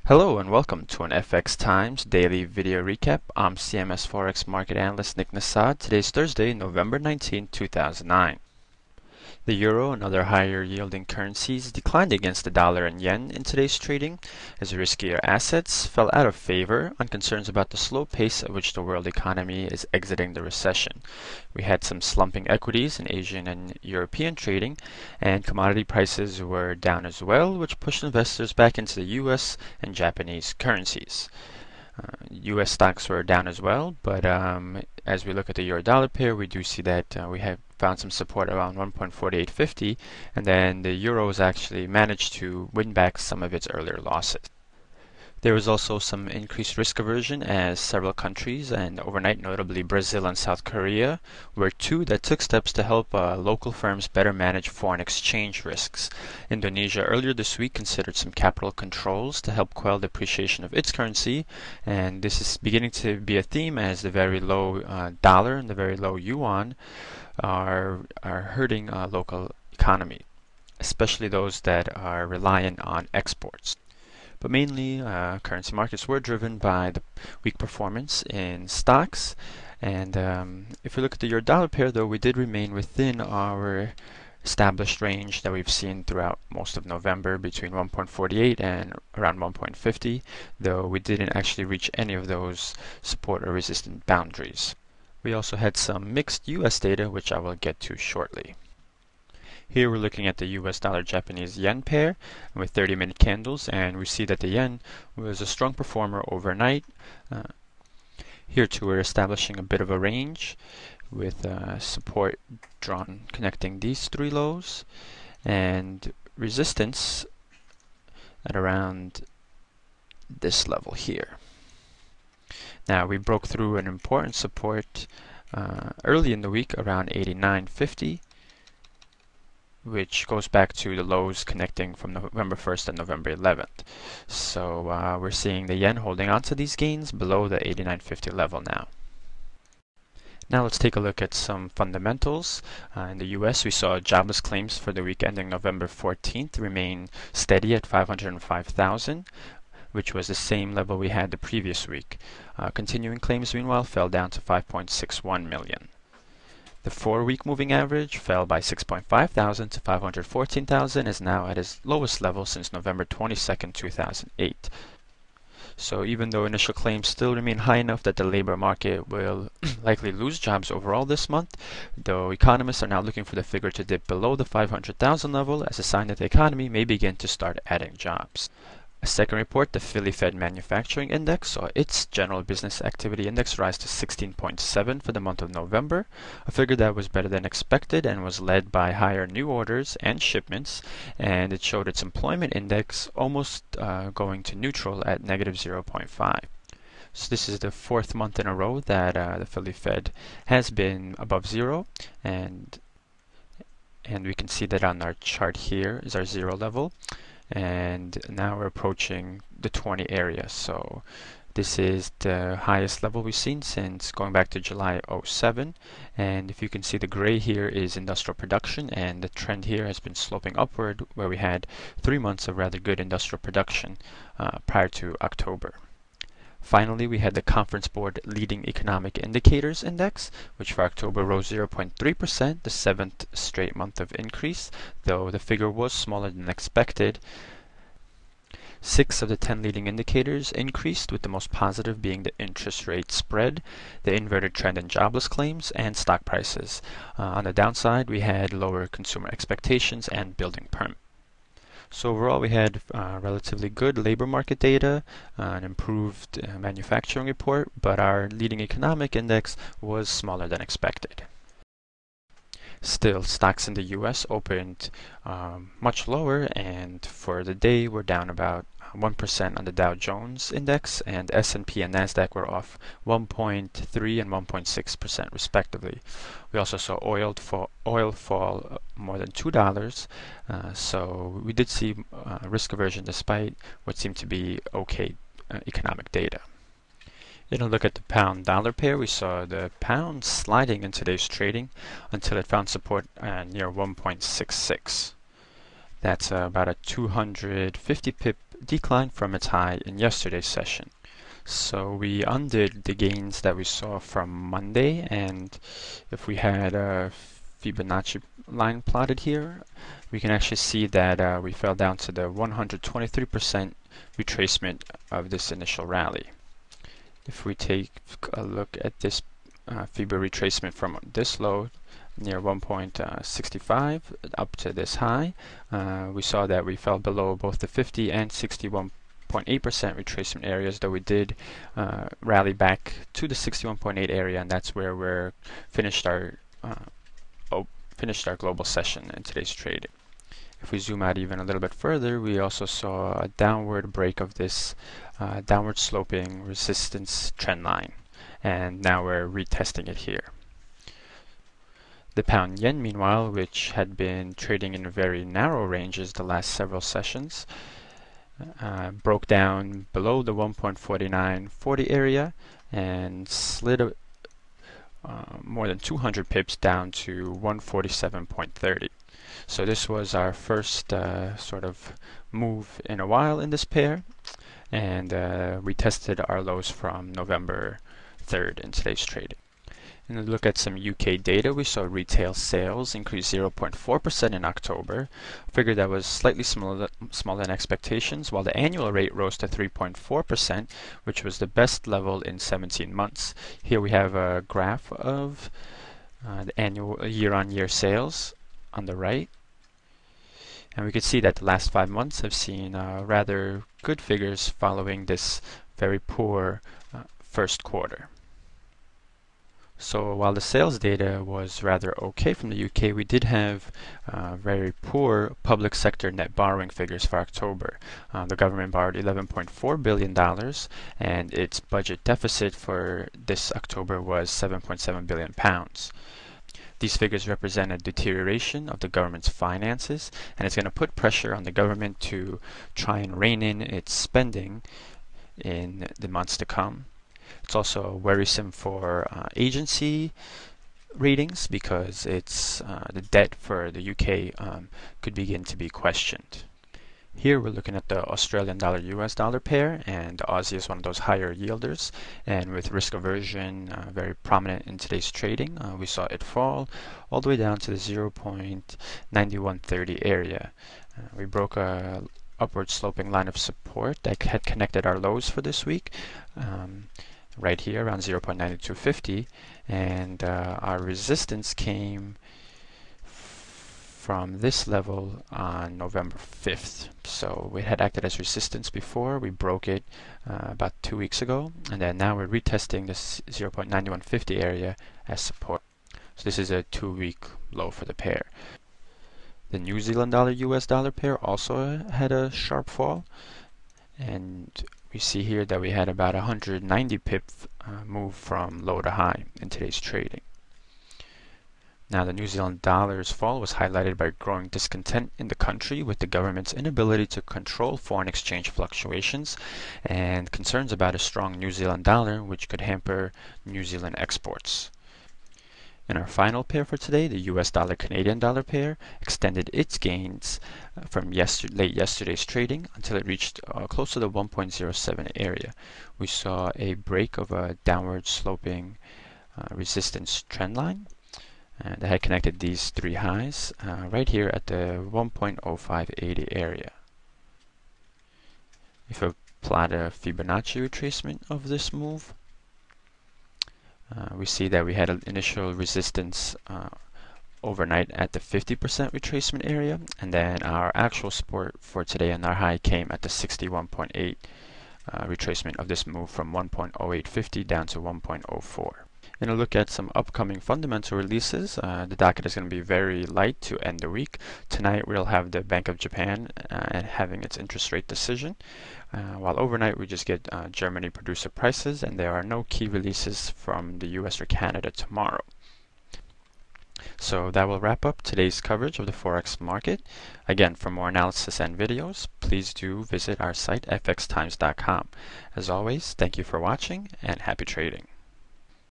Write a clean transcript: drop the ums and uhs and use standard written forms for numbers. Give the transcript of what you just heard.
Hello and welcome to an FX Times daily video recap. I'm CMS Forex market analyst Nick Nassad. Today's Thursday, November 19, 2009. The euro and other higher yielding currencies declined against the dollar and yen in today's trading as riskier assets fell out of favor on concerns about the slow pace at which the world economy is exiting the recession. We had some slumping equities in Asian and European trading, and commodity prices were down as well, which pushed investors back into the US and Japanese currencies. US stocks were down as well, but as we look at the euro-dollar pair, we do see that we have found some support around 1.4850, and then the euro has actually managed to win back some of its earlier losses. There was also some increased risk aversion as several countries, and overnight notably Brazil and South Korea, were two that took steps to help local firms better manage foreign exchange risks. Indonesia earlier this week considered some capital controls to help quell depreciation of its currency, and this is beginning to be a theme as the very low dollar and the very low yuan are hurting local economy, especially those that are reliant on exports. But mainly, currency markets were driven by the weak performance in stocks. And if we look at the euro-dollar pair, though, we did remain within our established range that we've seen throughout most of November between 1.48 and around 1.50, though we didn't actually reach any of those support or resistance boundaries. We also had some mixed US data, which I will get to shortly. Here we're looking at the US dollar Japanese yen pair with 30-minute candles, and we see that the yen was a strong performer overnight. Here too we're establishing a bit of a range with support drawn connecting these three lows and resistance at around this level here. Now we broke through an important support early in the week around 89.50, which goes back to the lows connecting from November 1st and November 11th. So we're seeing the yen holding on to these gains below the 89.50 level now. Now let's take a look at some fundamentals. In the US, we saw jobless claims for the week ending November 14th remain steady at 505,000, which was the same level we had the previous week. Continuing claims, meanwhile, fell down to 5.61 million. The 4-week moving average fell by 6.5 thousand to 514,000, is now at its lowest level since November 22nd, 2008. So even though initial claims still remain high enough that the labor market will likely lose jobs overall this month, though economists are now looking for the figure to dip below the 500,000 level as a sign that the economy may begin to start adding jobs. A second report, the Philly Fed Manufacturing Index, saw its General Business Activity Index rise to 16.7 for the month of November, a figure that was better than expected and was led by higher new orders and shipments, and it showed its Employment Index almost going to neutral at negative 0.5. So this is the 4th month in a row that the Philly Fed has been above zero, and we can see that on our chart here is our zero level. And now we're approaching the 20 area, so this is the highest level we've seen since going back to July 07. And if you can see, the gray here is industrial production, and the trend here has been sloping upward, where we had 3 months of rather good industrial production prior to October. Finally, we had the Conference Board Leading Economic Indicators Index, which for October rose 0.3%, the 7th straight month of increase, though the figure was smaller than expected. 6 of the 10 leading indicators increased, with the most positive being the interest rate spread, the inverted trend in jobless claims, and stock prices. On the downside, we had lower consumer expectations and building permits. So overall, we had relatively good labor market data, an improved manufacturing report, but our leading economic index was smaller than expected. Still, stocks in the US opened much lower, and for the day we're down about 1% on the Dow Jones index, and S&P and Nasdaq were off 1.3 and 1.6% respectively. We also saw oil fall more than $2, so we did see risk aversion despite what seemed to be okay economic data. In a look at the pound-dollar pair, we saw the pound sliding in today's trading until it found support near 1.66. That's about a 250 pip declined from its high in yesterday's session. So we undid the gains that we saw from Monday, and if we had a Fibonacci line plotted here, we can actually see that we fell down to the 123% retracement of this initial rally. If we take a look at this Fibonacci retracement from this low near 1.65 up to this high, we saw that we fell below both the 50 and 61.8% retracement areas, though we did rally back to the 61.8 area, and that's where we're finished our global session in today's trading. If we zoom out even a little bit further, we also saw a downward break of this downward sloping resistance trend line, and now we're retesting it here. The pound yen, meanwhile, which had been trading in very narrow ranges the last several sessions, broke down below the 1.4940 area and slid more than 200 pips down to 147.30. So this was our first sort of move in a while in this pair, and we tested our lows from November 3rd in today's trading. And to look at some UK data, we saw retail sales increase 0.4% in October, a figure that was slightly smaller than expectations, while the annual rate rose to 3.4%, which was the best level in 17 months. Here we have a graph of the annual year-on-year sales on the right, and we can see that the last 5 months have seen rather good figures following this very poor first quarter. So while the sales data was rather okay from the UK, we did have very poor public sector net borrowing figures for October. The government borrowed $11.4 billion, and its budget deficit for this October was £7.7 billion. These figures represent a deterioration of the government's finances, and it's going to put pressure on the government to try and rein in its spending in the months to come. It's also worrisome for agency ratings, because it's the debt for the UK could begin to be questioned. Here we're looking at the Australian dollar US dollar pair, and Aussie is one of those higher yielders, and with risk aversion very prominent in today's trading, we saw it fall all the way down to the 0.9130 area. We broke a upward sloping line of support that had connected our lows for this week, right here around 0.9250, and our resistance came from this level on November 5th. So we had acted as resistance before. We broke it about 2 weeks ago, and then now we're retesting this 0.9150 area as support. So this is a 2-week low for the pair. The New Zealand dollar US dollar pair also had a sharp fall, and we see here that we had about 190 pip move from low to high in today's trading. Now, the New Zealand dollar's fall was highlighted by growing discontent in the country with the government's inability to control foreign exchange fluctuations, and concerns about a strong New Zealand dollar, which could hamper New Zealand exports. In our final pair for today, the US dollar Canadian dollar pair extended its gains from late yesterday's trading until it reached close to the 1.07 area. We saw a break of a downward sloping resistance trend line that had connected these three highs right here at the 1.0580 area. If I plot a Fibonacci retracement of this move, we see that we had an initial resistance overnight at the 50% retracement area, and then our actual support for today and our high came at the 61.8 retracement of this move from 1.0850 down to 1.04. And a look at some upcoming fundamental releases. The docket is going to be very light to end the week. Tonight we'll have the Bank of Japan and having its interest rate decision, while overnight we just get Germany producer prices, and there are no key releases from the US or Canada tomorrow. So that will wrap up today's coverage of the Forex market. Again, for more analysis and videos, please do visit our site fxtimes.com. As always, thank you for watching and happy trading.